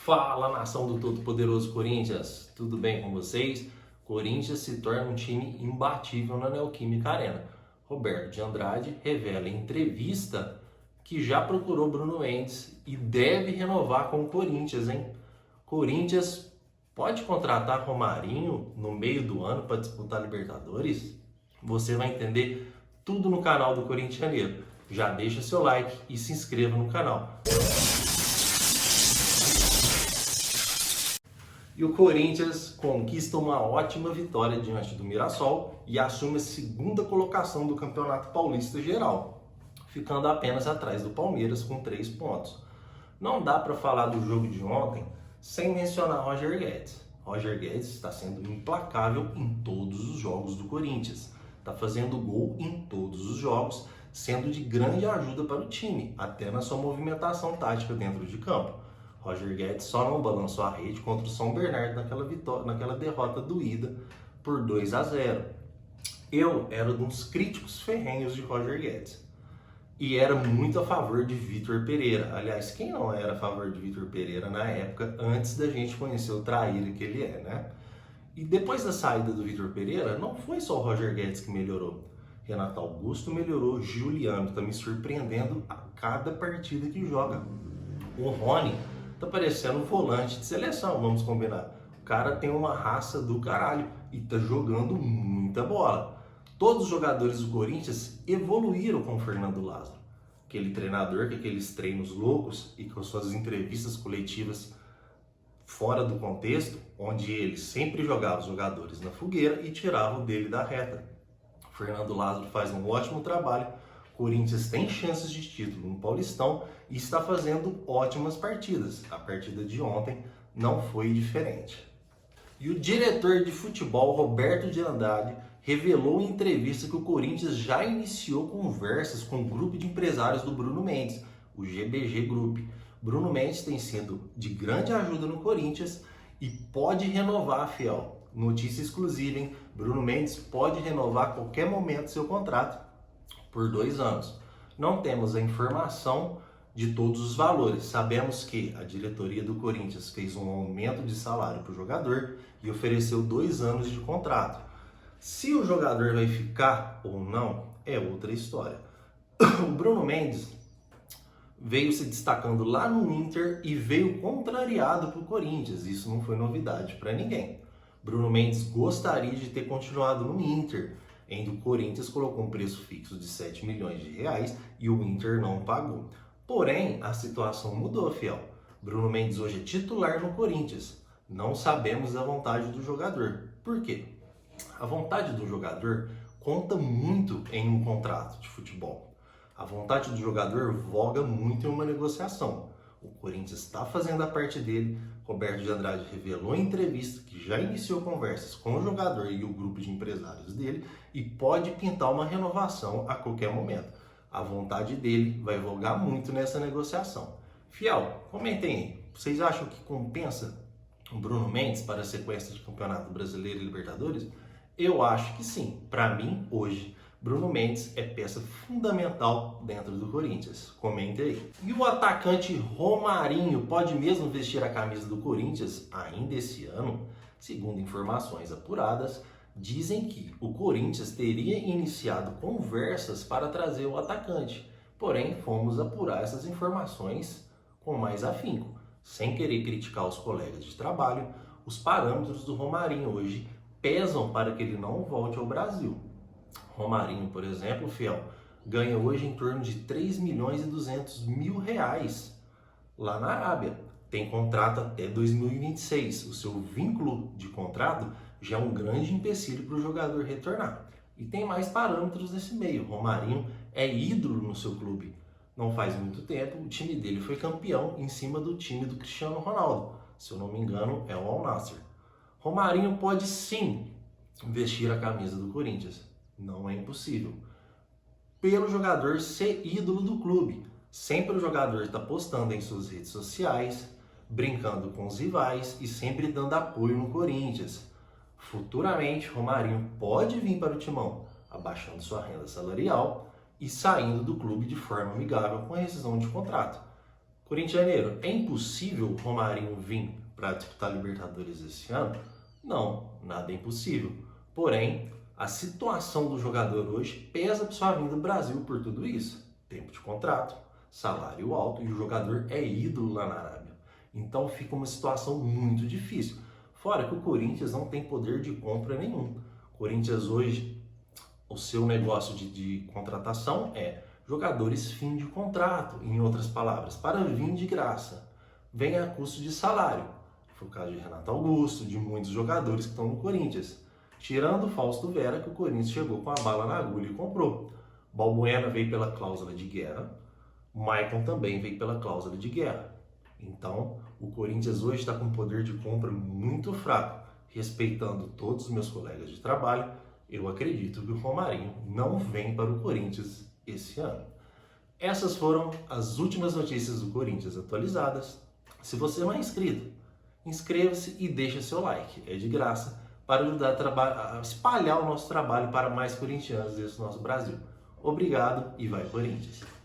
Fala, nação do todo-poderoso Corinthians, tudo bem com vocês? Corinthians se torna um time imbatível na Neoquímica Arena. Roberto de Andrade revela em entrevista que já procurou Bruno Mendes e deve renovar com o Corinthians, hein? Corinthians pode contratar Romarinho no meio do ano para disputar Libertadores? Você vai entender tudo no canal do Corintianeiro. Já deixa seu like e se inscreva no canal. E o Corinthians conquista uma ótima vitória diante do Mirassol e assume a segunda colocação do Campeonato Paulista Geral, ficando apenas atrás do Palmeiras com 3 pontos. Não dá para falar do jogo de ontem sem mencionar Roger Guedes. Roger Guedes está sendo implacável em todos os jogos do Corinthians. Está fazendo gol em todos os jogos, sendo de grande ajuda para o time, até na sua movimentação tática dentro de campo. Roger Guedes só não balançou a rede contra o São Bernardo naquela derrota doída por 2-0. Eu era um dos críticos ferrenhos de Roger Guedes e era muito a favor de Vitor Pereira. Aliás, quem não era a favor de Vitor Pereira na época, antes da gente conhecer o traíra que ele é, né? E depois da saída do Vitor Pereira, não foi só o Roger Guedes que melhorou. Renato Augusto melhorou, Juliano está me surpreendendo a cada partida que joga. O Rony tá parecendo um volante de seleção, vamos combinar. O cara tem uma raça do caralho e tá jogando muita bola. Todos os jogadores do Corinthians evoluíram com o Fernando Lázaro. Aquele treinador com aqueles treinos loucos e com suas entrevistas coletivas fora do contexto, onde ele sempre jogava os jogadores na fogueira e tirava o dele da reta. O Fernando Lázaro faz um ótimo trabalho. Corinthians tem chances de título no Paulistão e está fazendo ótimas partidas. A partida de ontem não foi diferente. E o diretor de futebol, Roberto de Andrade, revelou em entrevista que o Corinthians já iniciou conversas com o grupo de empresários do Bruno Mendes, o GBG Group. Bruno Mendes tem sido de grande ajuda no Corinthians e pode renovar, fiel. Notícia exclusiva, hein? Bruno Mendes pode renovar a qualquer momento seu contrato por 2 anos. Não temos a informação de todos os valores. Sabemos que a diretoria do Corinthians fez um aumento de salário para o jogador e ofereceu 2 anos de contrato. Se o jogador vai ficar ou não, é outra história. O Bruno Mendes veio se destacando lá no Inter e veio contrariado para o Corinthians. Isso não foi novidade para ninguém. Bruno Mendes gostaria de ter continuado no Inter, o Corinthians colocou um preço fixo de 7 milhões de reais e o Inter não pagou. Porém, a situação mudou, fiel. Bruno Mendes hoje é titular no Corinthians. Não sabemos da vontade do jogador. Por quê? A vontade do jogador conta muito em um contrato de futebol. A vontade do jogador voga muito em uma negociação. O Corinthians está fazendo a parte dele. Roberto de Andrade revelou em entrevista que já iniciou conversas com o jogador e o grupo de empresários dele e pode pintar uma renovação a qualquer momento. A vontade dele vai vogar muito nessa negociação. Fiel, comentem aí. Vocês acham que compensa o Bruno Mendes para a sequência de Campeonato Brasileiro e Libertadores? Eu acho que sim. Para mim, hoje, Bruno Mendes é peça fundamental dentro do Corinthians. Comente aí. E o atacante Romarinho pode mesmo vestir a camisa do Corinthians ainda esse ano? Segundo informações apuradas, dizem que o Corinthians teria iniciado conversas para trazer o atacante. Porém, fomos apurar essas informações com mais afinco. Sem querer criticar os colegas de trabalho, os parâmetros do Romarinho hoje pesam para que ele não volte ao Brasil. Romarinho, por exemplo, fiel, ganha hoje em torno de 3 milhões e 200 mil reais lá na Arábia. Tem contrato até 2026. O seu vínculo de contrato já é um grande empecilho para o jogador retornar. E tem mais parâmetros nesse meio. Romarinho é ídolo no seu clube. Não faz muito tempo, o time dele foi campeão em cima do time do Cristiano Ronaldo. Se eu não me engano, é o Al Nassr. Romarinho pode sim vestir a camisa do Corinthians. Não é impossível. Pelo jogador ser ídolo do clube. Sempre o jogador está postando em suas redes sociais, brincando com os rivais e sempre dando apoio no Corinthians. Futuramente, Romarinho pode vir para o timão, abaixando sua renda salarial e saindo do clube de forma amigável com a rescisão de contrato. Corintianeiro, é impossível o Romarinho vir para disputar Libertadores esse ano? Não, nada é impossível. Porém, a situação do jogador hoje pesa para sua vinda do Brasil por tudo isso. Tempo de contrato, salário alto e o jogador é ídolo lá na Arábia. Então fica uma situação muito difícil. Fora que o Corinthians não tem poder de compra nenhum. O Corinthians hoje, o seu negócio de contratação é jogadores fim de contrato, em outras palavras, para vir de graça. Vem a custo de salário. Foi o caso de Renato Augusto, de muitos jogadores que estão no Corinthians. Tirando o Fausto Vera, que o Corinthians chegou com a bala na agulha e comprou. Balbuena veio pela cláusula de guerra, o Maicon também veio pela cláusula de guerra. Então, o Corinthians hoje está com um poder de compra muito fraco. Respeitando todos os meus colegas de trabalho, eu acredito que o Romarinho não vem para o Corinthians esse ano. Essas foram as últimas notícias do Corinthians atualizadas. Se você não é inscrito, inscreva-se e deixa seu like. É de graça para ajudar a espalhar o nosso trabalho para mais corintianos desse nosso Brasil. Obrigado e vai Corinthians!